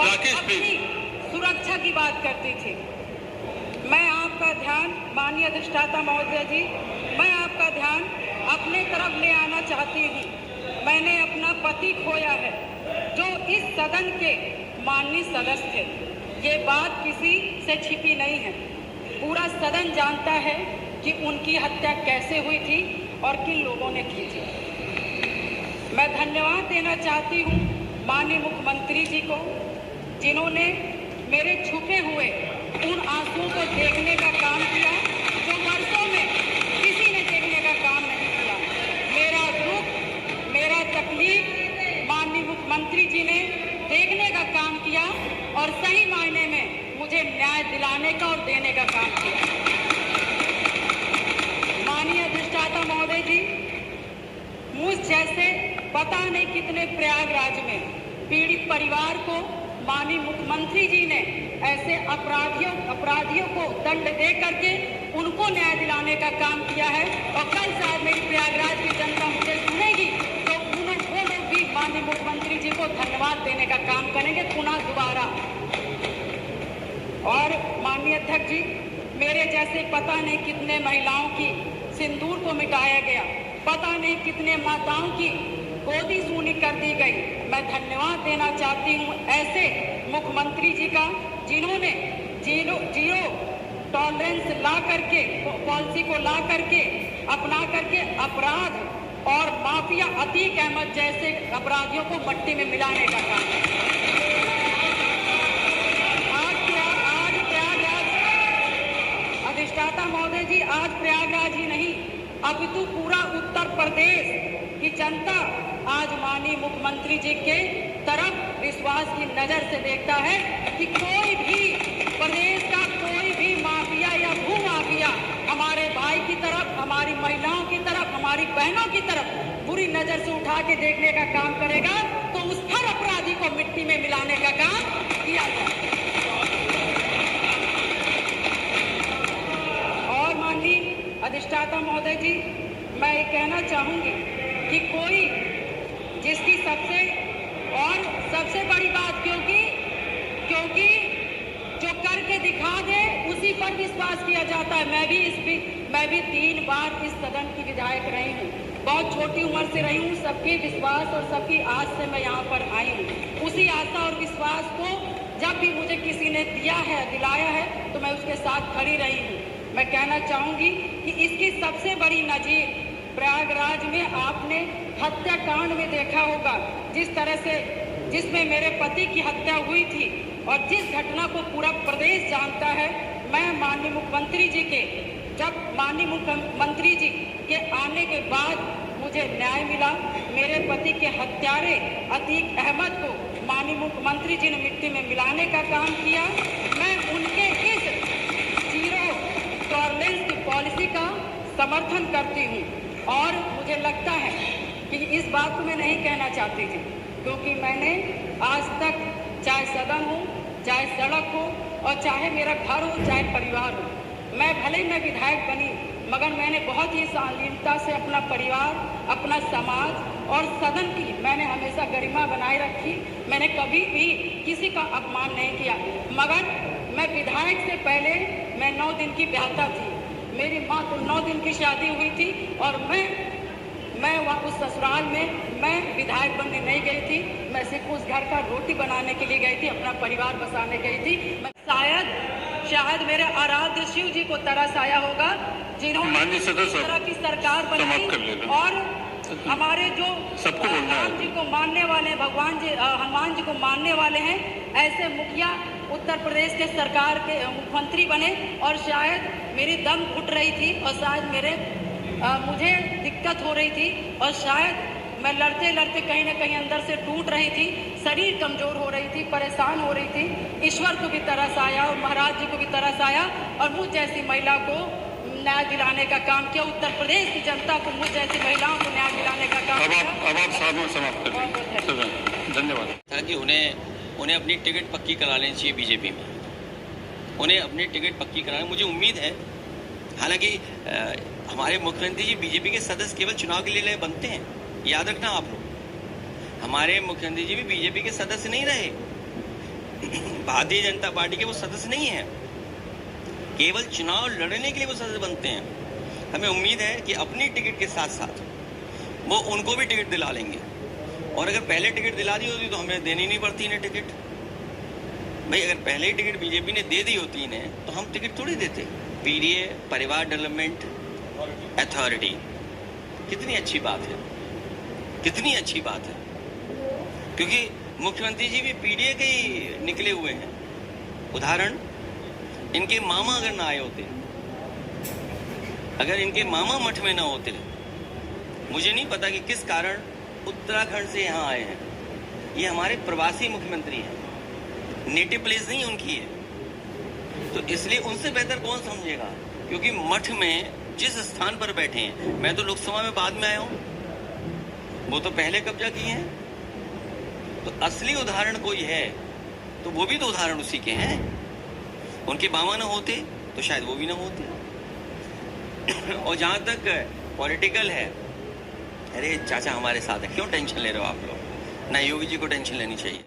अपनी सुरक्षा की बात करती थी। मैं आपका ध्यान, माननीय अधिष्ठाता महोदय जी, मैं आपका ध्यान अपने तरफ ले आना चाहती हूँ। मैंने अपना पति खोया है जो इस सदन के माननीय सदस्य थे। ये बात किसी से छिपी नहीं है। पूरा सदन जानता है कि उनकी हत्या कैसे हुई थी और किन लोगों ने की थी। मैं धन्यवाद देना चाहती हूँ माननीय मुख्यमंत्री जी को, जिन्होंने मेरे छुपे हुए उन आंसुओं को देखने का काम किया जो वर्षों में किसी ने देखने का काम नहीं किया। मेरा दुख, मेरा तकलीफ माननीय मुख्यमंत्री जी ने देखने का काम किया और सही मायने में मुझे न्याय दिलाने का और देने का काम किया। माननीय अधिष्ठाता महोदय जी, मुझ जैसे पता नहीं कितने प्रयागराज में पीड़ित परिवार को माननीय मुख्यमंत्री जी ने ऐसे अपराधियों को दंड दे करके उनको न्याय दिलाने का काम किया है। और कल शायद मेरी प्रयागराज की जनता मुझे सुनेगी तो वो लोग भी माननीय मुख्यमंत्री जी को धन्यवाद देने का काम करेंगे पुनः दोबारा। और माननीय अध्यक्ष जी, मेरे जैसे पता नहीं कितने महिलाओं की सिंदूर को मिटाया गया, पता नहीं कितने माताओं की गोदी सूनी कर दी गई। मैं धन्यवाद देना चाहती हूँ ऐसे मुख्यमंत्री जी का, जिन्होंने जीरो टॉलरेंस ला करके, पॉलिसी को ला करके, अपना करके अपराध और माफिया अतीक अहमद जैसे अपराधियों को मट्टी में मिलाने का काम है। आज प्रयागराज, अधिष्ठाता महोदय जी, आज प्रयागराज ही नहीं अपितु पूरा उत्तर प्रदेश की जनता आज माननीय मुख्यमंत्री जी के तरफ विश्वास की नजर से देखता है कि कोई भी प्रदेश का कोई भी माफिया या भू माफिया हमारे भाई की तरफ, हमारी महिलाओं की तरफ, हमारी बहनों की तरफ बुरी नजर से उठा के देखने का काम करेगा तो उस हर अपराधी को मिट्टी में मिलाने का काम किया जाए। और माननीय अधिष्ठाता महोदय जी, मैं ये कहना चाहूंगी कि कोई जिसकी सबसे बड़ी बात, क्योंकि जो करके दिखा दे उसी पर विश्वास किया जाता है। मैं भी 3 बार इस सदन की विधायक रही हूँ, बहुत छोटी उम्र से रही हूँ। सबके विश्वास और सबकी आस से मैं यहाँ पर आई हूँ। उसी आशा और विश्वास को जब भी मुझे किसी ने दिलाया है तो मैं उसके साथ खड़ी रही हूँ। मैं कहना चाहूँगी कि इसकी सबसे बड़ी नजीर प्रयागराज में आपने हत्याकांड में देखा होगा, जिस तरह से जिसमें मेरे पति की हत्या हुई थी और जिस घटना को पूरा प्रदेश जानता है। मैं माननीय मुख्यमंत्री जी के, जब माननीय मुख्यमंत्री जी के आने के बाद मुझे न्याय मिला, मेरे पति के हत्यारे अतीक अहमद को माननीय मुख्यमंत्री जी ने मिट्टी में मिलाने का काम किया। मैं उनके इस जीरो टॉलरेंस की पॉलिसी का समर्थन करती हूँ और मुझे लगता है कि इस बात को मैं नहीं कहना चाहती थी, क्योंकि मैंने आज तक चाहे सदन हो, चाहे सड़क हो और चाहे मेरा घर हो, चाहे परिवार हो, भले मैं विधायक बनी मगर मैंने बहुत ही शालीनता से अपना परिवार, अपना समाज और सदन की मैंने हमेशा गरिमा बनाए रखी। मैंने कभी भी किसी का अपमान नहीं किया। मगर मैं विधायक से पहले मैं 9 दिन की ब्याहता थी। मेरी माँ को 9 दिन की शादी हुई थी और मैं वहाँ उस ससुराल में मैं विधायक बनने नहीं गई थी। मैं सिर्फ उस घर का रोटी बनाने के लिए गई थी, अपना परिवार बसाने गई थी। मैं शायद मेरे आराध्य शिव जी को तरस आया होगा, जिन्होंने इस तरह की सरकार बनाई और हमारे जो राम जी को मानने वाले, भगवान जी हनुमान जी को मानने वाले हैं, ऐसे मुखिया उत्तर प्रदेश के सरकार के मुख्यमंत्री बने। और शायद मेरी दम घुट रही थी और शायद मुझे दिक्कत हो रही थी और शायद मैं लड़ते लड़ते कहीं ना कहीं अंदर से टूट रही थी, शरीर कमजोर हो रही थी, परेशान हो रही थी। ईश्वर को भी तरस आया और महाराज जी को भी तरस आया और मुझ जैसी महिला को न्याय दिलाने का काम किया। उत्तर प्रदेश की जनता को, मुझ जैसी महिलाओं को न्याय दिलाने का काम किया। अब आप समाप्त करें। धन्यवाद। कि उन्हें अपनी टिकट पक्की करा लेनी चाहिए बीजेपी में, उन्हें अपनी टिकट पक्की कराने। मुझे उम्मीद है, हालांकि हमारे मुख्यमंत्री जी बीजेपी के सदस्य केवल चुनाव के लिए बनते हैं, याद रखना आप लोग। हमारे मुख्यमंत्री जी भी बीजेपी के सदस्य नहीं रहे, भारतीय जनता पार्टी के वो सदस्य नहीं है, केवल चुनाव लड़ने के लिए वो सदस्य बनते हैं। हमें उम्मीद है कि अपनी टिकट के साथ साथ वो उनको भी टिकट दिला लेंगे, और अगर पहले टिकट दिला दी होती तो हमें देनी नहीं पड़ती इन्हें टिकट। भाई अगर पहले ही टिकट बीजेपी ने दे दी होती इन्हें तो हम टिकट थोड़ी देते। पीडीए, परिवार डेवलपमेंट अथॉरिटी, कितनी अच्छी बात है, कितनी अच्छी बात है, क्योंकि मुख्यमंत्री जी भी पीडीए के ही निकले हुए हैं। उदाहरण, इनके मामा अगर ना आए होते, अगर इनके मामा मठ में ना होते, मुझे नहीं पता कि किस कारण उत्तराखंड से यहाँ आए हैं। ये हमारे प्रवासी मुख्यमंत्री हैं, नेटिव प्लेस नहीं उनकी है, तो इसलिए उनसे बेहतर कौन समझेगा, क्योंकि मठ में जिस स्थान पर बैठे हैं, मैं तो लोकसभा में बाद में आया हूं, वो तो पहले कब्जा किए हैं। तो असली उदाहरण कोई है तो वो भी तो उदाहरण उसी के हैं। उनके मामा ना होते तो शायद वो भी ना होते। और जहां तक पॉलिटिकल है, अरे चाचा हमारे साथ है, क्यों टेंशन ले रहे हो आप लोग? ना योगी जी को टेंशन लेनी चाहिए।